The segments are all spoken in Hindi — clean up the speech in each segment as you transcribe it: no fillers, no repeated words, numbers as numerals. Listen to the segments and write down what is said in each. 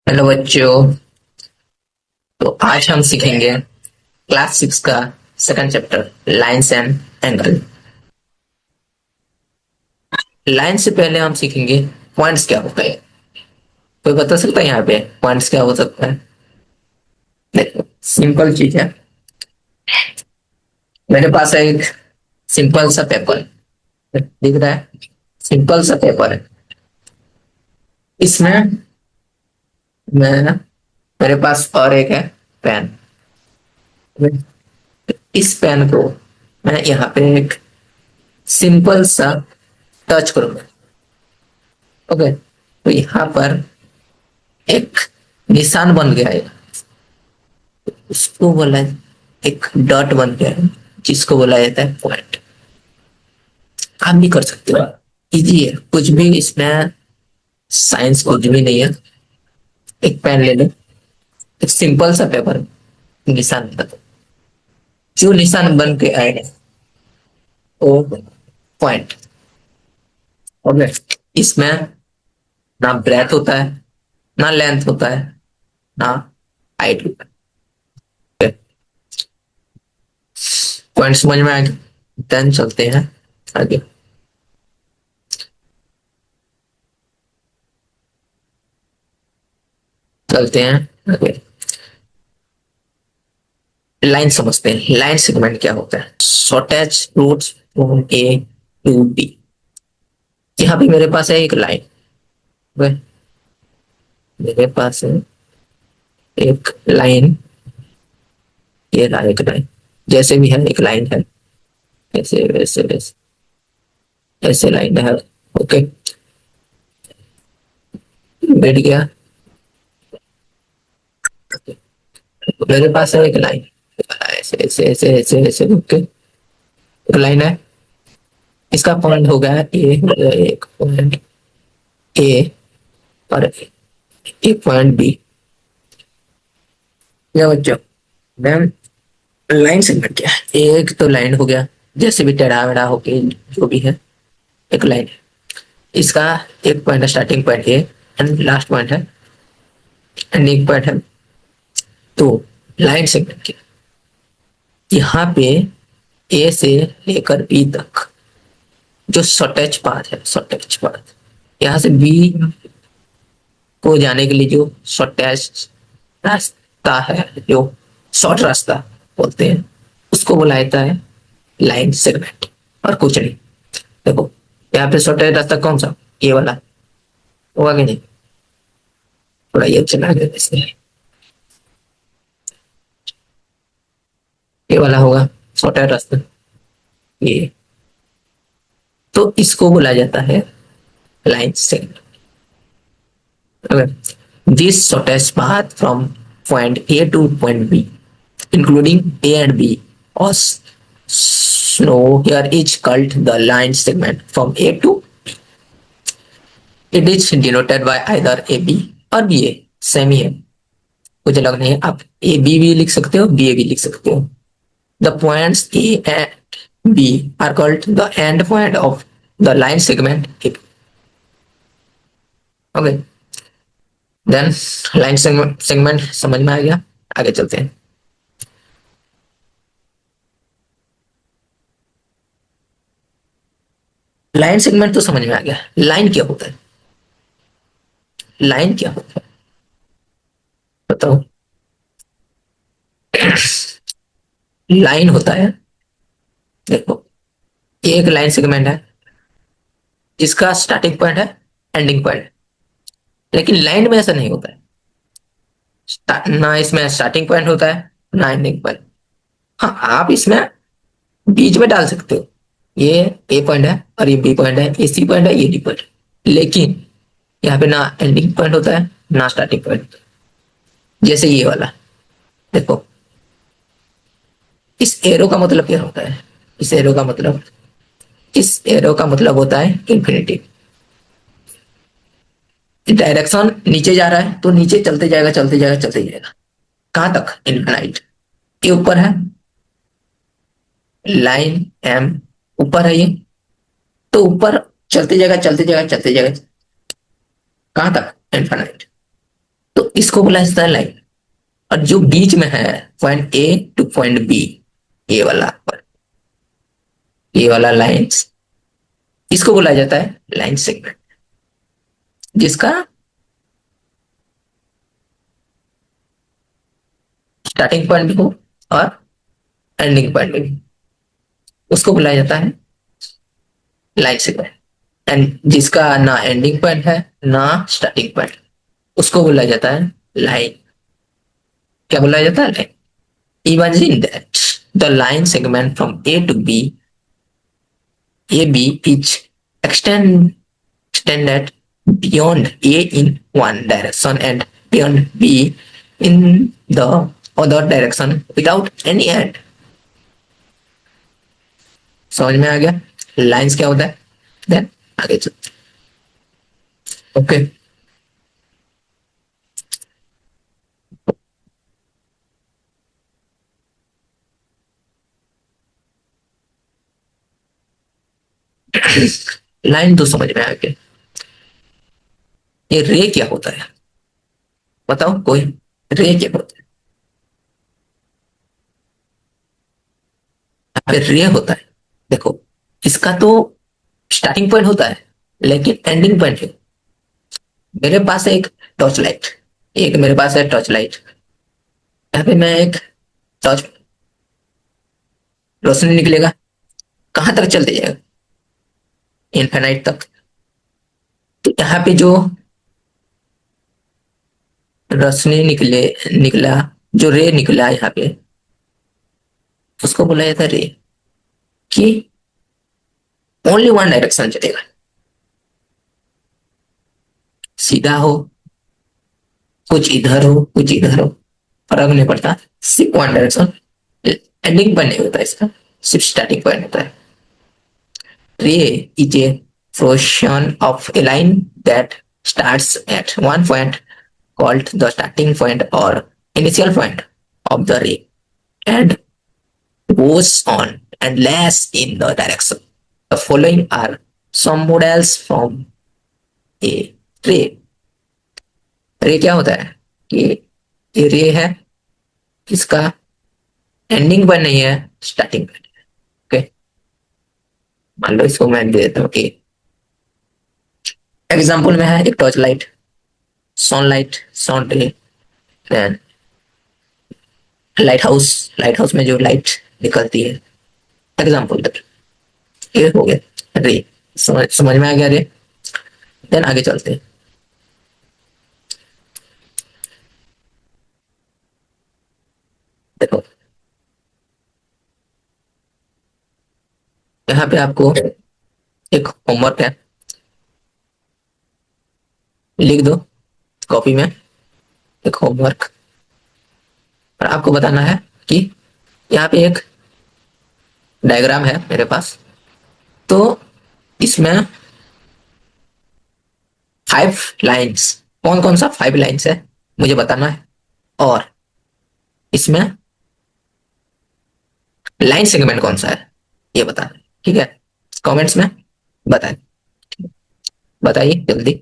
हेलो बच्चों। तो आज हम सीखेंगे क्लास 6 का second chapter lines and angle. Line से पहले हम सीखेंगे पॉइंट्स क्या होता है। कोई बता सकता है यहाँ पे पॉइंट्स क्या हो सकता है? देखो, सिंपल चीज है। मेरे पास है एक सिंपल सा पेपर, दिख रहा है? सिंपल सा पेपर है। इसमें मैं मेरे पास और एक है पेन। इस पेन को मैं यहाँ पे एक सिंपल सा टच करूंगा। ओके, तो यहाँ पर एक निशान बन गया है। उसको बोला एक डॉट बन गया है, जिसको बोला जाता है पॉइंट। आप भी कर सकते हो, इजी है, कुछ भी इसमें साइंस कुछ भी नहीं है। एक पेन ले लो, एक सिंपल सा पेपर, निशान बता दो। जो निशान बन के आएगा वो पॉइंट। ओके, इसमें ना ब्रेथ होता है, ना लेंथ होता है, ना हाइट होता है। पॉइंट समझ में आ गया? देन चलते हैं आगे। चलते हैं आगे। लाइन समझते हैं। लाइन सेगमेंट क्या होता है? Shortest routes from A to B. यहाँ पे मेरे पास है एक लाइन। मेरे पास है एक लाइन, ये रहा एक लाइन। जैसे भी है एक लाइन है, ऐसे वैसे वैसे ऐसे लाइन है। ओके, बैठ गया। मेरे पास है एक लाइन, ऐसे ऐसे ऐसे ऐसे ऐसे। ओके, एक लाइन है। इसका पॉइंट हो गया ए, एक पॉइंट ए और एक पॉइंट बी। क्या बच्चों, मैम लाइन सेगमेंट क्या है? एक तो लाइन हो गया, जैसे भी टेढ़ा वेढ़ा होके जो भी है, एक लाइन है। इसका एक पॉइंट है, starting point A and last point है, एंड एक पॉइंट है। तो लाइन सेगमेंट क्या? यहाँ पे ए से लेकर बी तक जो शॉर्टेज पाथ है, शॉर्टेज पाथ, यहाँ से बी को जाने के लिए जो शॉर्टेज रास्ता है, जो शॉर्ट रास्ता बोलते हैं, उसको बोला जाता है लाइन सेगमेंट, और कुछ नहीं। देखो, यहाँ पे शॉर्टेज रास्ता कौन सा? ये वाला होगा कि नहीं? थोड़ा ये चला गया इसलिए, ये वाला होगा शॉर्टेज रास्ता, ये। तो इसको बोला जाता है लाइन सेगमेंट। अगर this shortest path from point A to point B, including A and B, or snow here is called the line segment from A to B. It is denoted by either AB और BA, सेम ही है, कुछ अलग नहीं है। आप ए बी भी लिख सकते हो, बी ए भी लिख सकते हो। The points A and B are called the end point of the line segment. Okay, then line segment समझ में आ गया। आगे चलते हैं। लाइन सेगमेंट तो समझ में आ गया। लाइन क्या होता है? लाइन क्या होता है बताओ। लाइन होता है, देखो, ये एक लाइन सेगमेंट है जिसका स्टार्टिंग पॉइंट है, एंडिंग पॉइंट है। लेकिन लाइन में ऐसा नहीं होता है, ना इसमें स्टार्टिंग पॉइंट होता है, ना एंडिंग पॉइंट। हाँ, आप इसमें बीच में डाल सकते हो, ये ए पॉइंट है और ये बी पॉइंट है, ये सी पॉइंट है, ये डी पॉइंट है। लेकिन यहाँ पे ना एंडिंग पॉइंट होता है, ना स्टार्टिंग पॉइंट। जैसे ये वाला, देखो, इस एरो का मतलब क्या होता है? इस एरो का मतलब होता है इंफिनिटी। डायरेक्शन नीचे जा रहा है तो नीचे चलते जाएगा, चलते जाएगा, चलते जाएगा। कहां तक? इनफाइनाइट। ये ऊपर है, लाइन एम ऊपर है ये, तो ऊपर चलते जाएगा, चलते जाएगा, चलते जाएगा। कहां तक? इनफाइनाइट। तो इसको बोला जाता है लाइन। और जो बीच में है point A to point B, ये वाला ये वाला लाइंस, इसको बोला जाता है लाइन सेगमेंट, जिसका स्टार्टिंग पॉइंट भी हो और एंडिंग पॉइंट भी, उसको बुलाया जाता है लाइन सेगमेंट। एंड जिसका ना एंडिंग पॉइंट है ना स्टार्टिंग पॉइंट, उसको बुलाया जाता है लाइन। क्या बुलाया जाता है? Line. Imagine that the line segment from A to B, A B is extended beyond A in one direction and beyond B in the other direction without any end। समझ में आ गया लाइंस क्या होता है? देन आगे चलते। ओके, लाइन तो समझ में आ गया। ये रे क्या होता है? बताओ कोई, रे क्या होता है? यहाँ पे रे होता है, देखो इसका तो स्टार्टिंग पॉइंट होता है लेकिन एंडिंग पॉइंट है। मेरे पास है एक टॉर्च लाइट, एक मेरे पास है टॉर्च लाइट, यहाँ पे मैं एक टॉर्च, रोशनी निकलेगा, कहां तक चलते जाएगा? इनफाइनाइट तक। तो यहाँ पे जो रोशनी निकला, जो रे निकला यहाँ पे, उसको बोला जाता है रे, कि ओनली वन डायरेक्शन चलेगा, सीधा हो, कुछ इधर हो कुछ इधर हो, फर्क नहीं पड़ता, सिर्फ वन डायरेक्शन। एंडिंग पॉइंट नहीं होता इसका, सिर्फ स्टार्टिंग पॉइंट होता है। ray is a portion of a line that starts at one point called the starting point or initial point of the ray and goes on and lays in the direction. The following are some models from a ray। रे क्या होता है कि ये रे है, इसका एंडिंग पॉइंट नहीं है, स्टार्टिंग पॉइंट है। ओके, मान लो इसको मैं दे देता हूँ कि एग्जाम्पल में है एक torch light, sunlight, sun ray, then lighthouse, lighthouse में जो लाइट निकलती है, एग्जाम्पल तक ये हो गया रे। समझ में आ गया रे? देन आगे चलते हैं। देखो यहाँ पे आपको एक होमवर्क है, लिख दो कॉपी में एक होमवर्क, और आपको बताना है कि यहाँ पे एक डायग्राम है मेरे पास, तो इसमें 5 लाइन्स, कौन कौन सा 5 लाइन्स है मुझे बताना है, और इसमें लाइन सेगमेंट कौन सा है ये बताना है। ठीक है, कमेंट्स में बताएं, बताइए जल्दी,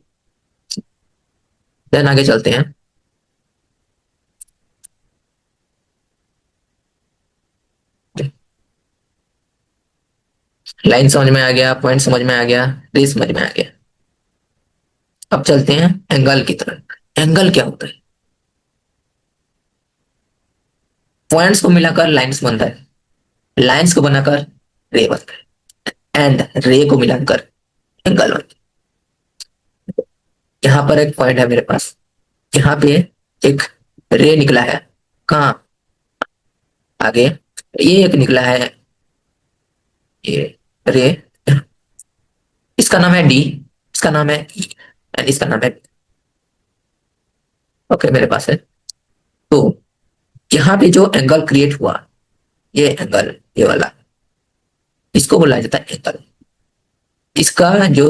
देन आगे चलते हैं। लाइन समझ में आ गया, पॉइंट समझ में आ गया, रे समझ में आ गया। अब चलते हैं एंगल की तरफ। एंगल क्या होता है? पॉइंट्स को मिलाकर लाइंस बनता है, लाइंस को बनाकर रे बनता है, एंड रे को मिलाकर एंगल बनता है। यहाँ पर एक पॉइंट है मेरे पास, यहाँ पे एक रे निकला है, कहाँ? आगे ये एक निकला है, ये रे, इसका नाम है डी, इसका नाम है ई, एंड इसका नाम है। ओके मेरे पास है, तो यहाँ पे जो एंगल क्रिएट हुआ, ये एंगल, ये वाला, इसको बोला जाता है एंगल। इसका जो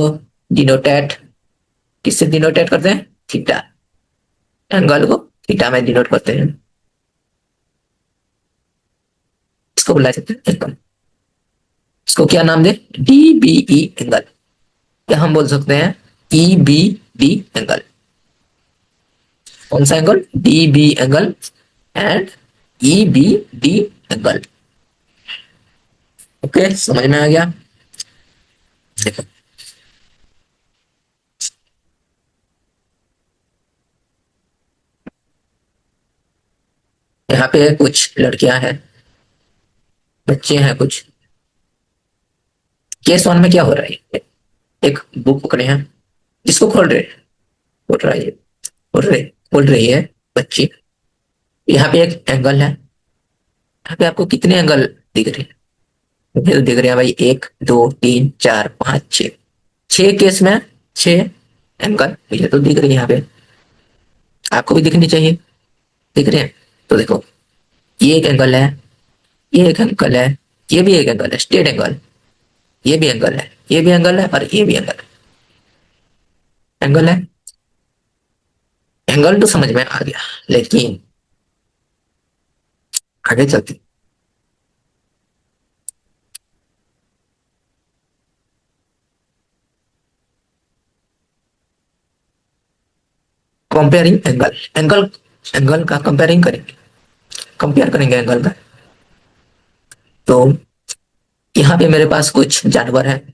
डिनोटेट, किससे डिनोटेट करते हैं? थीटा। एंगल को थीटा में डिनोट करते हैं, इसको बोला जाता है एंगल। इसको क्या नाम दे? डी बी ई एंगल, या हम बोल सकते हैं ई बी डी एंगल। कौन सा angle? D B angle and E B D angle. Okay, समझ में आ गया? देखो, यहाँ पे कुछ लड़कियां हैं, बच्चे हैं कुछ। केस वन में क्या हो रहा है? एक बुक पकड़े हैं, जिसको खोल रहे हैं, बोल रहा है, बोल रही है बच्ची। यहाँ पे एक एंगल है, यहाँ पे आपको कितने एंगल दिख रहे हैं? मुझे तो दिख रहे हैं भाई, एक दो तीन चार पाँच छः। छह केस में छह एंगल मुझे तो दिख रही है यहाँ पे। आपको भी दिखनी चाहिए। दिख रहे हैं? तो देखो, ये एक एंगल है, ये एक एंगल है, ये भी एक एंगल है, स्ट्रेट एंगल। ये भी एंगल है, ये भी एंगल है, और ये भी एंगल है। एंगल है। एंगल तो समझ में आ गया, लेकिन आगे चलते। Comparing angle. एंगल, एंगल का कंपेयरिंग करेंगे, कंपेयर करेंगे एंगल का। तो यहाँ पे मेरे पास कुछ जानवर हैं,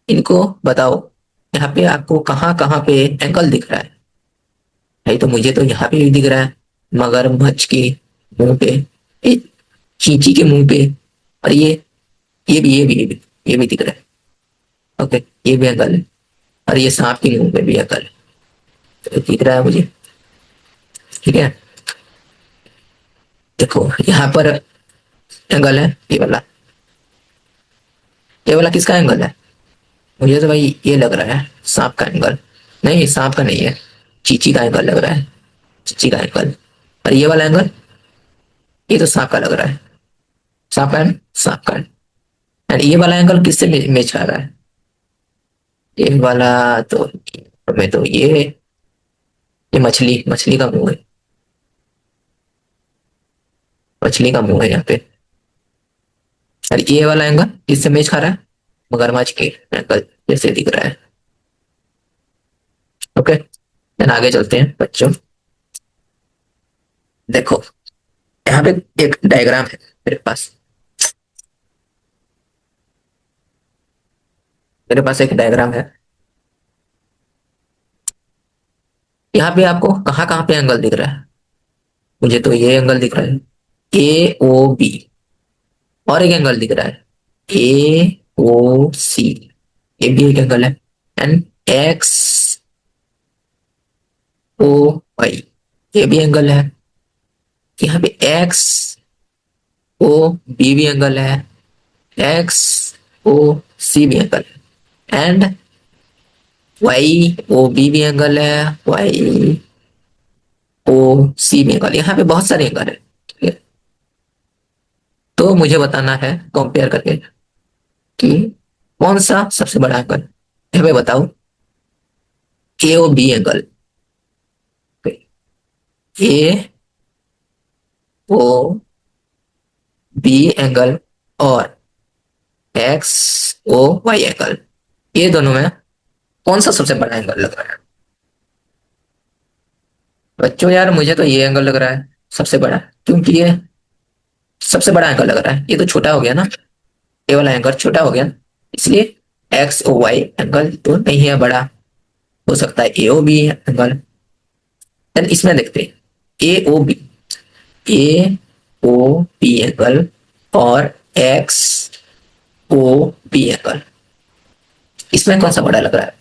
इनको बताओ, यहाँ पे आपको कहाँ कहाँ पे एंगल दिख रहा है? भाई तो मुझे तो यहाँ पे भी दिख रहा है, मगरमच्छ के मुंह पे, ये चींटी के मुंह पे, और ये भी दिख रहा है। ओके, ये भी एंगल है, और ये सांप के मुंह पे भी एंगल है, तो दिख रहा है मुझे। ठीक है, देखो यहाँ पर एंगल है, ये वाला किसका एंगल है? मुझे तो भाई ये लग रहा है सांप का एंगल। नहीं, सांप का नहीं है, चींची का एंगल लग रहा है, चींची का एंगल। और ये वाला एंगल, ये तो सांप का लग रहा है, सांप का है, सांप का है। एंड ये वाला एंगल किससे मैच खा रहा है? ये वाला तो, मैं तो ये मछली, मछली का मुंह है, मछली का मुंह है यहाँ पे। और ये वाला एंगल किससे मैच खा रहा है? मगरमच्छ के एंगल जैसे दिख रहा है। ओके, देन आगे चलते हैं बच्चों। देखो, यहाँ पे एक डायग्राम है मेरे पास एक डायग्राम है। यहाँ पे आपको कहाँ कहाँ पे एंगल दिख रहा है? मुझे तो ये एंगल दिख रहा है, ए ओ बी। और एक एंगल दिख रहा है, ए ओ सी, ये भी एक एंगल है। एंड एक्स ओ वाई, ये भी एंगल है। यहाँ पे एक्स ओ बी भी एंगल है, एक्स ओ सी भी एंगल है, एंड वाई ओ बी भी एंगल है, वाई ओ सी भी एंगल। यहाँ पे बहुत सारे एंगल है। ठीक है, तो मुझे बताना है कंपेयर करके कि कौन सा सबसे बड़ा एंगल है। हमें बताओ, ए ओ बी एंगल, ए ओ बी एंगल और एक्स ओ वाई एंगल, ये दोनों में कौन सा सबसे बड़ा एंगल लग रहा है? बच्चों यार, मुझे तो ये एंगल लग रहा है सबसे बड़ा, क्योंकि ये सबसे बड़ा एंगल लग रहा है। ये तो छोटा हो गया ना, ये वाला एंगल छोटा हो गया, इसलिए एक्स ओ वाई एंगल तो नहीं है बड़ा। हो सकता है ए ओ बी एंगल। देन इसमें देखते हैं, ए ओ बी एंगल और एक्स ओ बी एंगल, इसमें कौन सा बड़ा लग रहा है?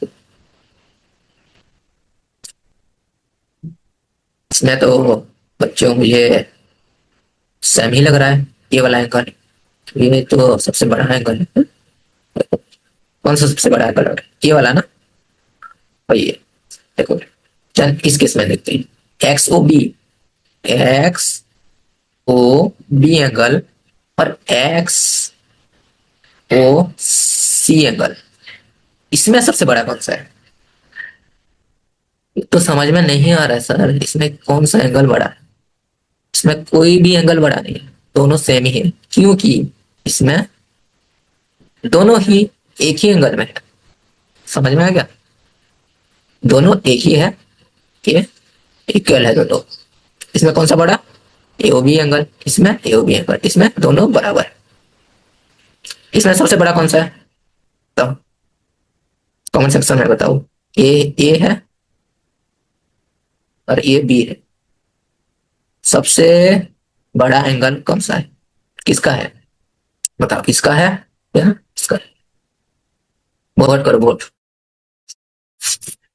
इसमें तो बच्चों मुझे सेम ही लग रहा है, ये वाला एंगल। ये तो सबसे बड़ा एंगल है। कौन सा सबसे बड़ा एंगल लग रहा है? ये वाला ना, और ये देखो। चल इस केस में देखते हैं, एक्स ओ बी एंगल और एक्स ओ सी एंगल, इसमें सबसे बड़ा कौन सा है? तो समझ में नहीं आ रहा है सर, इसमें कौन सा एंगल बड़ा है? इसमें कोई भी एंगल बड़ा नहीं है, दोनों सेम ही है, क्योंकि इसमें दोनों ही एक ही एंगल में है। समझ में आ गया? दोनों एक ही है, ठीक है। इक्वल है दोनों। इसमें कौन सा बड़ा? एओबी एंगल, इसमें एओबी एंगल, इसमें दोनों बराबर। इसमें सबसे बड़ा कौन सा है? तो कमेंट सेक्शन में बताओ। ए है और ए बी है। सबसे बड़ा एंगल कौन सा है? किसका है? बताओ किसका है? यह किसका है? वोट करो, वोट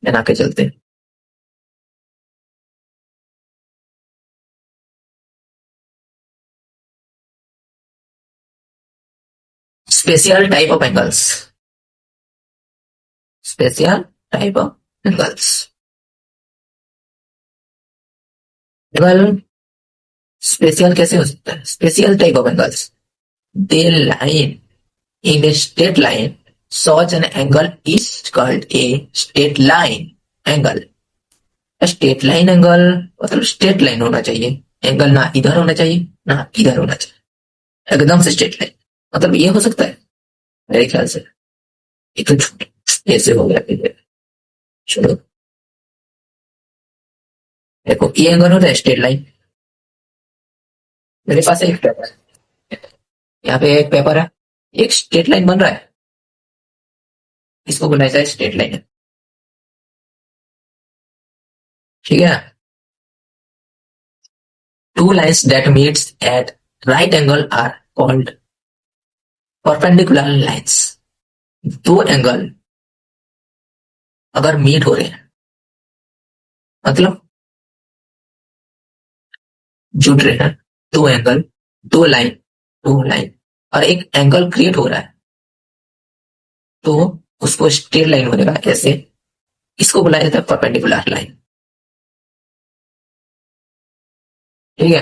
बना के चलते हैं। Special type of angles. Special type of angles. Angle special कैसे हो सकता है? Special type of angles, they line in a straight line such an angle is called a straight line angle। Straight line angle मतलब स्ट्रेट लाइन होना चाहिए, एंगल ना इधर होना चाहिए ना इधर होना चाहिए, एकदम से स्ट्रेट लाइन। मतलब ये हो सकता है मेरे ख्याल से। ये तो ऐसे हो गया फिर। चलो देखो, ये एंगल होता है स्ट्रेट लाइन। मेरे पास एक पेपर है, यहाँ पे एक पेपर है, एक स्ट्रेट लाइन बन रहा है, इसको बोला जाता है स्ट्रेट लाइन। ठीक है। Two lines that meets at right angle are called perpendicular lines. दो एंगल अगर मीट हो रहे हैं, मतलब जुड़ रहे हैं, दो एंगल, दो लाइन और एक एंगल क्रिएट हो रहा है, तो उसको स्ट्रेट लाइन बनेगा ऐसे। इसको बुलाया जाता है परपेंडिकुलर लाइन। ठीक है।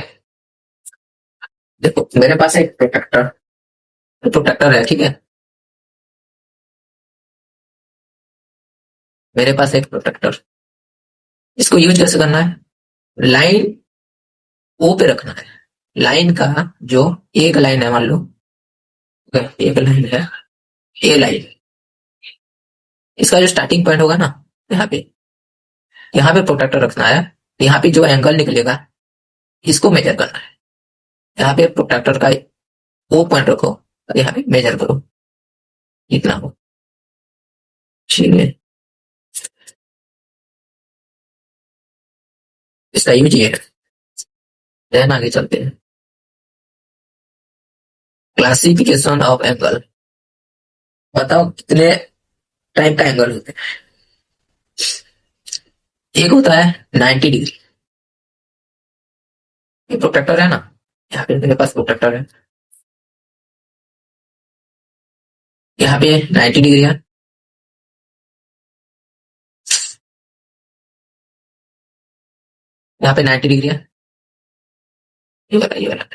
देखो मेरे पास एक प्रोटेक्टर प्रोटेक्टर है, ठीक है। मेरे पास एक प्रोटेक्टर, इसको यूज कैसे करना है? लाइन ओ पे रखना है। लाइन का जो एक लाइन है, मान लो एक लाइन है, ए लाइन, इसका जो स्टार्टिंग पॉइंट होगा ना, यहाँ पे प्रोटेक्टर रखना है। यहाँ पे जो एंगल निकलेगा इसको मेजर करना है। यहाँ पे प्रोटेक्टर का ओ पॉइंट रखो और यहाँ पे मेजर करो कितना हो। ठीक है, इसका यूज ये है। देन आगे चलते हैं। Classification of angle. बताओ कितने टाइप का एंगल होते हैं? एक होता है 90 डिग्री। ये प्रोटेक्टर है ना, यहाँ पे मेरे पास प्रोटेक्टर है, यहाँ पे 90 डिग्री है, यहाँ पे 90 डिग्री है। ये वाला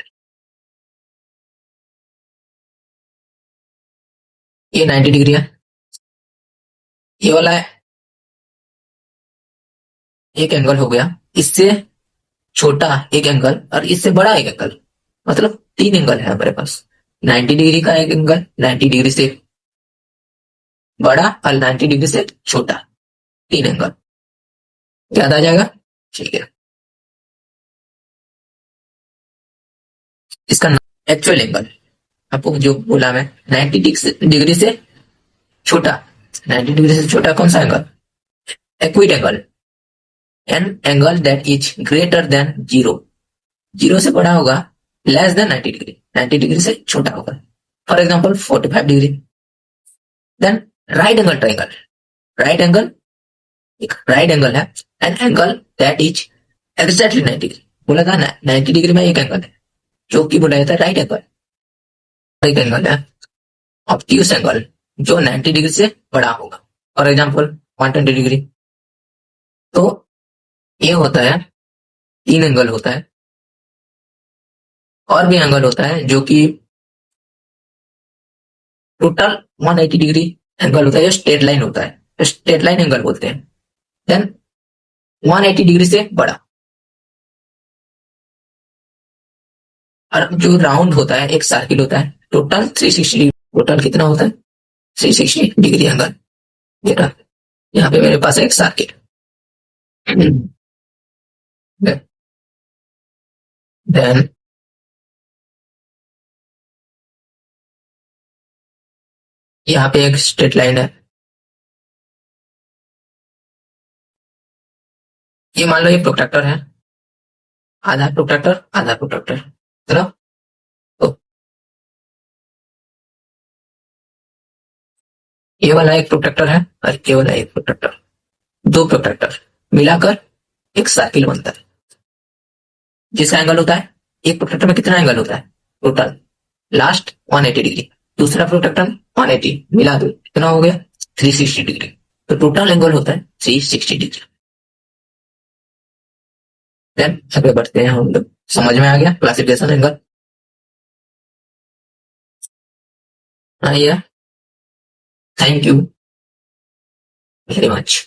ये 90 डिग्री है। ये वाला है एक एंगल हो गया, इससे छोटा एक एंगल और इससे बड़ा एक एंगल, मतलब तीन एंगल है हमारे पास। 90 डिग्री का एक एंगल, 90 डिग्री से बड़ा और 90 डिग्री से छोटा, तीन एंगल। याद आ जाएगा? ठीक है। इसका एक्चुअल एंगल आपको जो बोला मैं, 90 डिग्री से छोटा, 90 डिग्री से छोटा कौन सा angle? Equity angle. N angle that is greater than zero, zero से बड़ा होगा, लेस देन 90 डिग्री, 90 डिग्री से छोटा होगा। For example 45 degree. Then right angle triangle. Right angle, एक राइट एंगल है, an angle that is exactly 90 degree. बोला था ना 90 डिग्री में एक एंगल है जो कि बोला जाता है राइट एंगल। एक एंगल है ऑब्ट्यूस एंगल जो 90 डिग्री से बड़ा होगा, फॉर एग्जाम्पल 120 डिग्री। तो ये होता है, तीन एंगल होता है। और भी एंगल होता है जो कि टोटल 180 डिग्री एंगल होता है, जो स्ट्रेट लाइन होता है, स्ट्रेट लाइन एंगल बोलते हैं। देन 180 डिग्री से बड़ा। और जो राउंड होता है, एक सर्किल होता है, टोटल 360 डिग्री। टोटल कितना होता है? 360 डिग्री एंगल। ये रहा, यहाँ पे मेरे पास एक सर्किल। देन यहाँ पे एक स्ट्रेट लाइन है, ये मान लो ये प्रोट्रैक्टर है, आधा प्रोट्रैक्टर आधा प्रोट्रैक्टर है ना। तो ये वाला एक प्रोट्रैक्टर है और ये वाला एक प्रोट्रैक्टर, दो प्रोट्रैक्टर मिलाकर एक सर्किल बनता है। जिसका एंगल होता है, एक प्रोट्रैक्टर में कितना एंगल होता है टोटल, लास्ट 180 डिग्री, दूसरा प्रोट्रैक्टर 180, मिला दो कितना हो गया 360 डिग्री। तो टोटल एंगल होता है 360 डिग्री। देन आगे बढ़ते हैं हम लोग, समझ में आ गया क्लासिफिकेशन एंगल। हाँ, थैंक यू वेरी मच।